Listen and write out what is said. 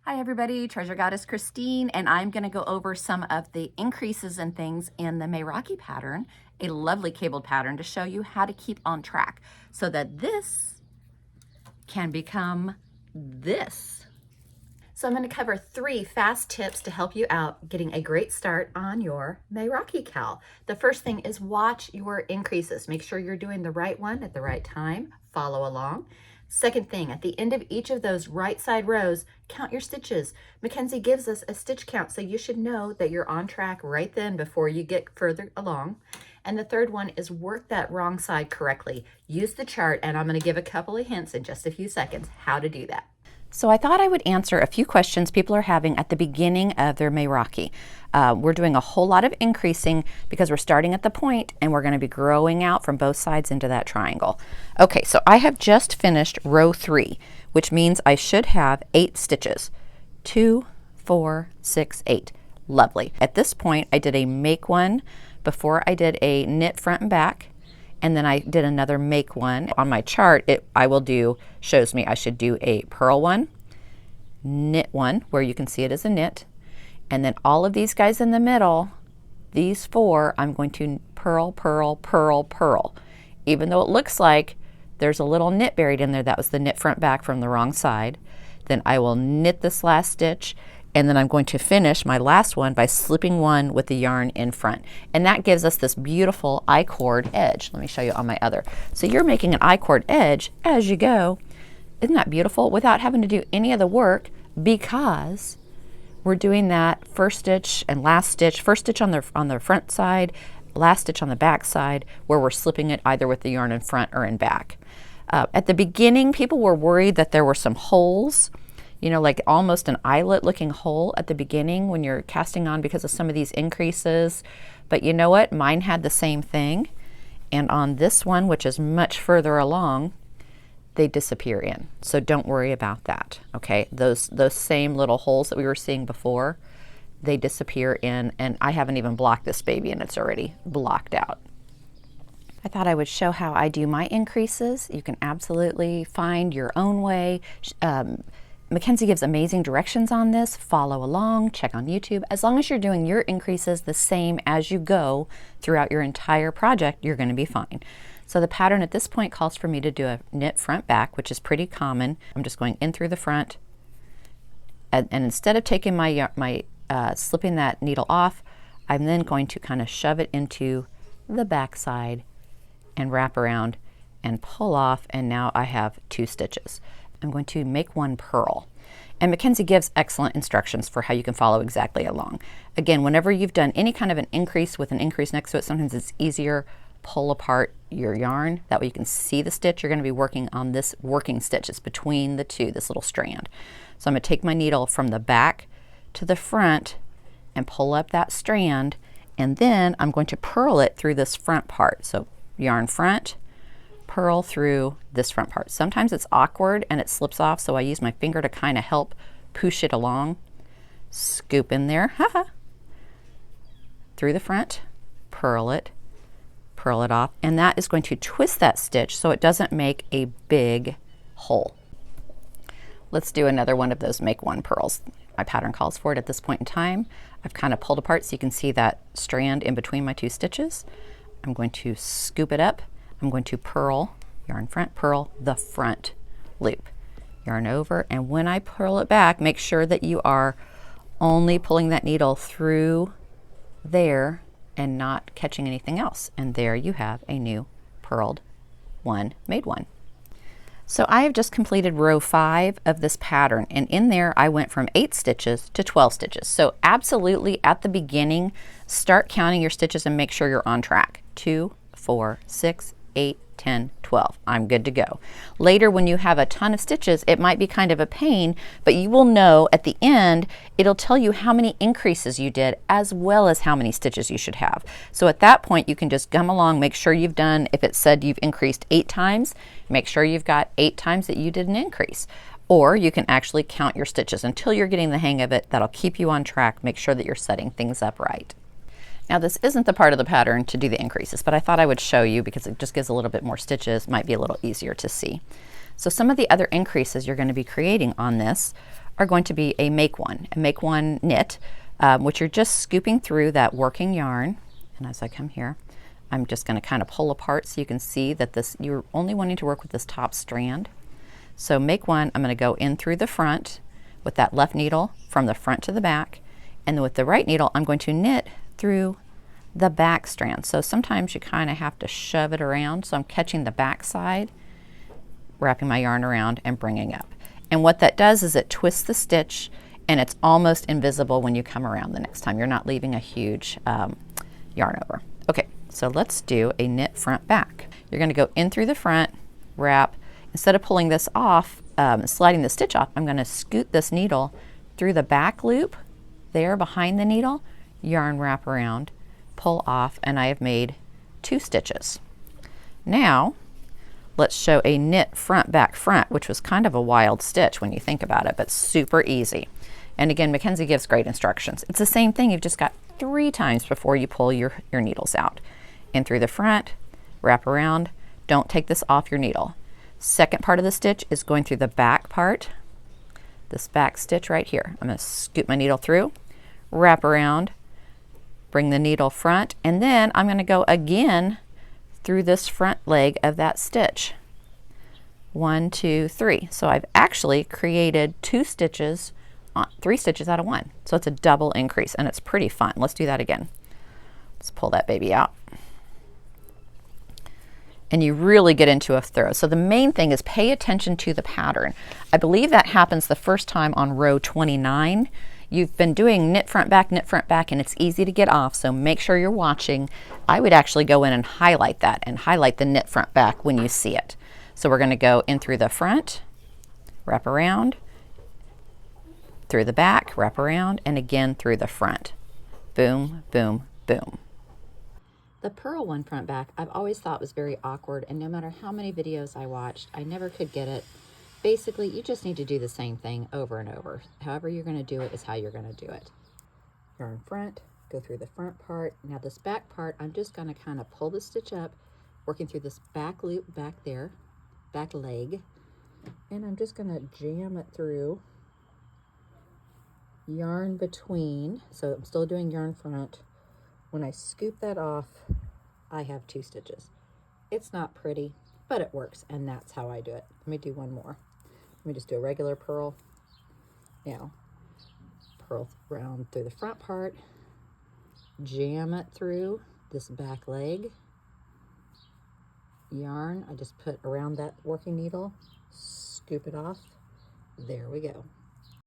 Hi everybody, Treasure Goddess Christine, and I'm going to go over some of the increases and things in the Meraki pattern, a lovely cabled pattern, to show you how to keep on track so that this can become this. So I'm going to cover 3 fast tips to help you out getting a great start on your Meraki cowl. The first thing is watch your increases. Make sure you're doing the right one at the right time. Follow along. Second thing, at the end of each of those right side rows, count your stitches. Makenzie gives us a stitch count, so you should know that you're on track right then before you get further along. And the third one is work that wrong side correctly. Use the chart, and I'm going to give a couple of hints in just a few seconds how to do that. So I thought I would answer a few questions people are having at the beginning of their Meraki. We're doing a whole lot of increasing because we're starting at the point and we're going to be growing out from both sides into that triangle. Okay, so I have just finished row 3, which means I should have 8 stitches. 2, 4, 6, 8. Lovely. At this point, I did a make one before I did a knit front and back. And then I did another make one. On my chart, shows me I should do a purl one, knit one, where you can see it as a knit, and then all of these guys in the middle, these 4, I'm going to purl, purl, purl, purl. Even though it looks like there's a little knit buried in there, that was the knit front back from the wrong side. Then I will knit this last stitch, and then I'm going to finish my last one by slipping one with the yarn in front. And that gives us this beautiful I-cord edge. Let me show you on my other. So you're making an I-cord edge as you go. Isn't that beautiful? Without having to do any of the work, because we're doing that first stitch and last stitch, first stitch on the front side, last stitch on the back side, where we're slipping it either with the yarn in front or in back. At the beginning, people were worried that there were some holes, you know, like almost an eyelet looking hole at the beginning when you're casting on because of some of these increases. But you know what? Mine had the same thing. And on this one, which is much further along, they disappear in. So don't worry about that, okay? Those same little holes that we were seeing before, they disappear in, and I haven't even blocked this baby and it's already blocked out. I thought I would show how I do my increases. You can absolutely find your own way. Makenzie gives amazing directions on this. Follow along, check on YouTube. As long as you're doing your increases the same as you go throughout your entire project, you're going to be fine. So the pattern at this point calls for me to do a knit front back, which is pretty common. I'm just going in through the front, and instead of taking slipping that needle off, I'm then going to kind of shove it into the back side and wrap around and pull off, and now I have 2 stitches. I'm going to make one purl. And Makenzie gives excellent instructions for how you can follow exactly along. Again, whenever you've done any kind of an increase with an increase next to it, sometimes it's easier, pull apart your yarn. That way you can see the stitch. You're going to be working on this working stitch. It's between the 2, this little strand. So I'm going to take my needle from the back to the front and pull up that strand, and then I'm going to purl it through this front part. So yarn front, purl through this front part. Sometimes it's awkward and it slips off, so I use my finger to kind of help push it along. Scoop in there, through the front, purl it off, and that is going to twist that stitch so it doesn't make a big hole. Let's do another one of those make one purls. My pattern calls for it at this point in time. I've kind of pulled apart so you can see that strand in between my 2 stitches. I'm going to scoop it up. I'm going to purl, yarn front, purl the front loop. Yarn over, and when I purl it back, make sure that you are only pulling that needle through there and not catching anything else. And there you have a new purled one, made one. So I have just completed row 5 of this pattern, and in there I went from 8 stitches to 12 stitches. So absolutely at the beginning, start counting your stitches and make sure you're on track. 2, 4, 6, 8, 10, 12. I'm good to go. Later, when you have a ton of stitches, it might be kind of a pain, but you will know at the end, it'll tell you how many increases you did as well as how many stitches you should have. So at that point, you can just gum along, make sure you've done, if it said you've increased 8 times, make sure you've got 8 times that you did an increase. Or you can actually count your stitches until you're getting the hang of it. That'll keep you on track. Make sure that you're setting things up right. Now this isn't the part of the pattern to do the increases, but I thought I would show you because it just gives a little bit more stitches, might be a little easier to see. So some of the other increases you're going to be creating on this are going to be a make one knit, which you're just scooping through that working yarn. And as I come here, I'm just going to kind of pull apart so you can see that you're only wanting to work with this top strand. So make one, I'm going to go in through the front with that left needle from the front to the back, and then with the right needle I'm going to knit through the back strand. So sometimes you kind of have to shove it around, so I'm catching the back side, wrapping my yarn around and bringing up. And what that does is it twists the stitch, and it's almost invisible when you come around the next time. You're not leaving a huge yarn over. Okay, so let's do a knit front back. You're going to go in through the front, wrap. Instead of pulling this off, sliding the stitch off, I'm going to scoot this needle through the back loop there behind the needle, yarn wrap around, pull off, and I have made 2 stitches. Now let's show a knit front back front, which was kind of a wild stitch when you think about it, but super easy. And again, Makenzie gives great instructions. It's the same thing, you've just got 3 times before you pull your needles out. In through the front, wrap around, don't take this off your needle. Second part of the stitch is going through the back part, this back stitch right here. I'm going to scoop my needle through, wrap around, bring the needle front, and then I'm going to go again through this front leg of that stitch. 1, 2, 3. So I've actually created 2 stitches, 3 stitches out of 1. So it's a double increase, and it's pretty fun. Let's do that again. Let's pull that baby out. And you really get into a throw. So the main thing is pay attention to the pattern. I believe that happens the first time on row 29. You've been doing knit front back, and it's easy to get off, so make sure you're watching. I would actually go in and highlight that and highlight the knit front back when you see it. So we're going to go in through the front, wrap around, through the back, wrap around, and again through the front. Boom, boom, boom. The purl one front back I've always thought was very awkward, and no matter how many videos I watched, I never could get it. Basically, you just need to do the same thing over and over. However you're going to do it is how you're going to do it. Yarn front, go through the front part. Now this back part, I'm just going to kind of pull the stitch up, working through this back loop back there, back leg, and I'm just going to jam it through, yarn between. So I'm still doing yarn front. When I scoop that off, I have 2 stitches. It's not pretty, but it works, and that's how I do it. Let me do one more. Let me just do a regular purl. Now, purl round through the front part, jam it through this back leg, yarn, I just put around that working needle, scoop it off. There we go.